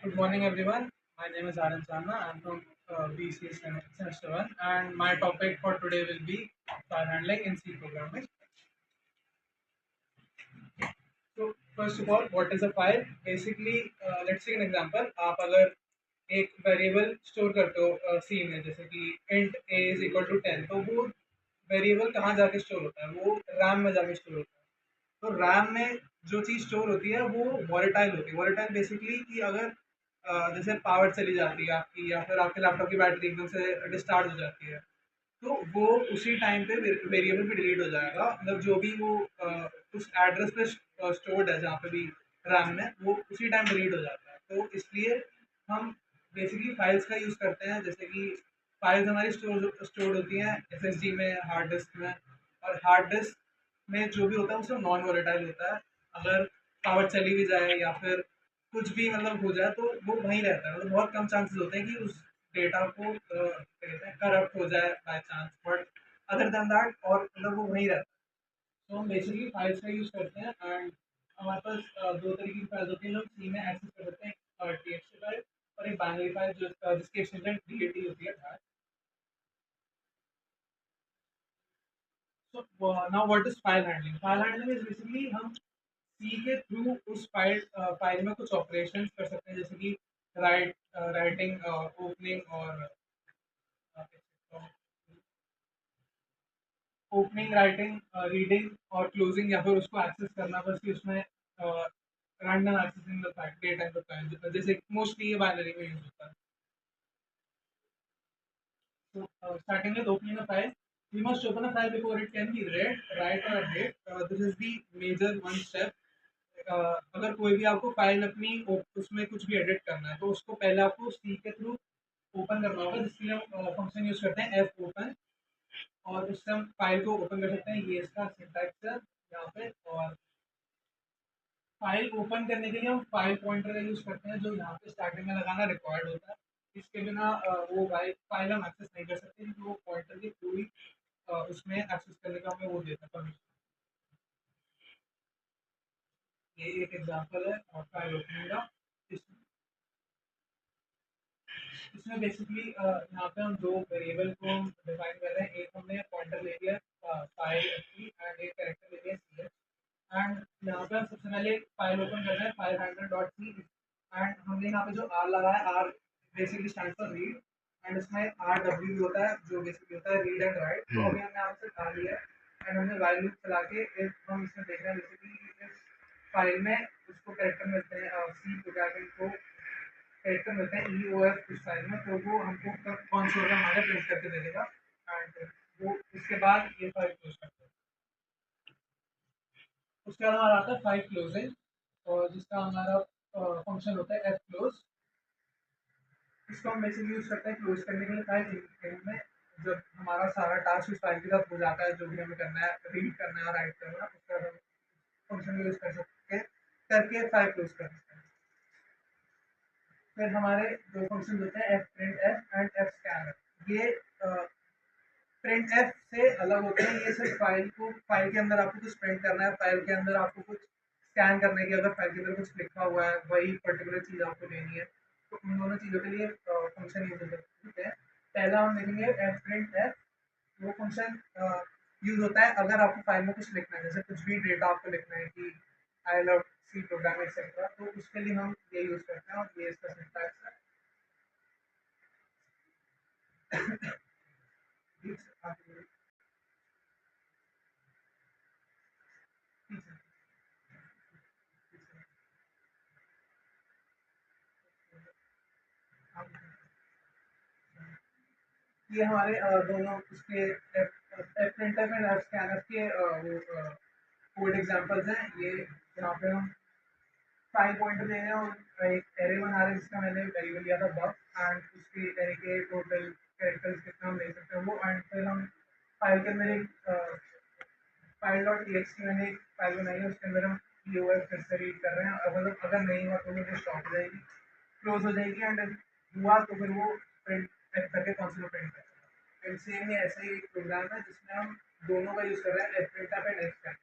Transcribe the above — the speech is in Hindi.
Good morning, everyone. My name is Aryan Chandna. I'm from BCA Semester 1, and my topic for today will be file handling in C programming. So, first of all, what is a file? Basically, let's take an example. आप अगर एक वेरिएबल स्टोर करते हो सी में, जैसे कि int a is equal to 10, तो वो वेरिएबल कहाँ जाके स्टोर होता है? वो रैम में जाके स्टोर होता है। तो रैम में जो चीज़ स्टोर होती है वो वॉलेटाइल होती है। वॉलेटाइल बेसिकली कि अगर जैसे पावर चली जाती है आपकी, या फिर आपके लैपटॉप की बैटरी एकदम से डिस्चार्ज हो जाती है, तो वो उसी टाइम पे वेरिएबल भी डिलीट हो जाएगा। मतलब जो भी वो उस एड्रेस पे स्टोर्ड है, जहाँ पे भी रैम में, वो उसी टाइम डिलीट हो जाता है। तो इसलिए हम बेसिकली फाइल्स का यूज़ करते हैं। जैसे कि फाइल्स हमारी स्टोर होती हैं एसएसडी में, हार्ड डिस्क में। और हार्ड डिस्क में जो भी होता है वो सब नॉन वोलेटाइल होता है। अगर पावर चली भी जाए या फिर कुछ भी मतलब हो जाए, तो वो वहीं रहता है। मतलब बहुत कम चांसेस होते हैं कि उस डेटा को क्या कहते हैं, करप्ट हो जाए by chance, but other than that और मतलब वो वहीं रहता है। तो हम बेसिकली फाइल्स का यूज़ करते हैं। एंड हमारे पास दो तरीके की फाइल्स होती हैं जो सी में एक्सेस कर सकते हैं, टीएक्सटी फाइल और एक बाइनरी फाइल जिसकी एक्सटेंशन डीएटी होती है। So now what is file handling? File handling is basically हम सी के थ्रू उस फाइल में कुछ ऑपरेशंस कर सकते हैं, जैसे कि राइटिंग, ओपनिंग और ओपनिंग, राइटिंग, रीडिंग और क्लोजिंग, या फिर उसको एक्सेस करना, बस कि उसमें random accessing the file, data in the file, जैसे मोस्टली ये बाइनरी में यूज होता है। So starting with opening a file, we must open a file before it can be read, write or update. This is the major one step. अगर कोई भी आपको फाइल अपनी उसमें कुछ भी एडिट करना है, तो उसको पहले आपको सी के थ्रू ओपन करना होगा, जिसके लिए हम फंक्शन यूज करते हैं एफ ओपन। और उससे हम फाइल को ओपन कर सकते हैं। ये इसका सिंटैक्स है यहाँ पे। और फाइल ओपन करने के लिए हम फाइल पॉइंटर का यूज करते हैं, जो यहाँ पे स्टार्टिंग में लगाना रिक्वायर्ड होता है। इसके बिना वो फाइल हम एक्सेस नहीं कर सकते, क्योंकि वो पॉइंटर की पूरी उसमें एक्सेस करने का हमें वो देता है परमिशन। ये एक एग्जांपल है फाइल ओपनिंग का। इस, इसमें बेसिकली यहाँ पे हम दो वेरिएबल को हम डिफाइन कर रहे हैं। एक हमने पॉइंटर ले लिया फाइल की, एंड एक कैरेक्टर ले लिया सी। एंड यहाँ पे हम सबसे पहले फाइल ओपन कर रहे हैं, file handler dot C. And हमने यहाँ पे जो आर लगा है, R basically stand for read. And इसमें आर डब्ल्यू भी होता है, जो बेसिकली होता है रीड एंड राइट। तो अभी हमने यहाँ से डाल लिया है। एंड हमने वाइल लूप चला के हम इसमें देख रहे हैं बेसिकली इस फाइल में उसको कैरेक्टर मिलते हैं, सी प्रोग्रामिंग को कैरेक्टर मिलते हैं ई ओ एफ उस फाइल में। तो वो हमको कौन सा होगा हमारे प्रिंट करके दे देगा। एंड वो उसके बाद ये फाइल क्लोज करते हैं। उसके बाद हमारा आता है फाइल क्लोजिंग, और जिसका हमारा फंक्शन होता है एफ क्लोज। इसको हम बेसिकली यूज करते हैं क्लोज करने के लिए फाइल एंड में। जब हमारा सारा टास्क उस फाइल के साथ हो जाता है, जो भी हमें करना है, रीड करना है, राइट करना है, उसके बाद हम फंक्शन यूज कर सकते हैं, करके फाइल क्लोज कर सकते हैं। फिर हमारे दो फंक्शन होते हैं, F print F and F scan. ये प्रिंट एफ से अलग होते हैं। ये सिर्फ फाइल के अंदर आपको कुछ प्रिंट करना है, फाइल के अंदर आपको कुछ स्कैन करने की, अगर फाइल के अंदर कुछ लिखा हुआ है, वही पर्टिकुलर चीज़ आपको लेनी है, तो उन दोनों चीज़ों के लिए फंक्शन यूज होते हैं। पहला हम देखेंगे एफ प्रिंट एफ। वो फंक्शन यूज होता है अगर आपको फाइल में कुछ लिखना है, जैसे कुछ भी डेटा आपको लिखना है कि I love C program etcetera, तो उसके लिए हम ये यूज करते हैं। और ये इसका सिंटैक्स है। ठीक है, ये हमारे दोनों उसके प्रिंटर एंड स्कैनर के वो कोड एग्जांपल्स हैं। ये यहाँ पे हम फाइल पॉइंटर ले रहे हैं और एक एरे बना रहे हैं, जिसका मैंने वेरिएबल लिया था बफ। एंड उसके एरे के टोटल कैरेक्टर्स कितना हम ले सकते हैं वो। एंड फिर हम फाइल के अंदर एक फाइल डॉट टीएक्सटी मैंने एक फाइल बनाई है, उसके अंदर हम यूआरएल फिर से रीड कर रहे हैं। अगर नहीं हुआ तो वो स्टॉप हो जाएगी, क्लोज हो जाएगी। एंड हुआ तो फिर वो प्रिंट करके कौन सा प्रिंट करेगा। एंड सेम ये ऐसा ही एक प्रोग्राम है जिसमें हम दोनों का यूज कर रहे हैं, प्रिंट एफ एंड एक्सटेंड।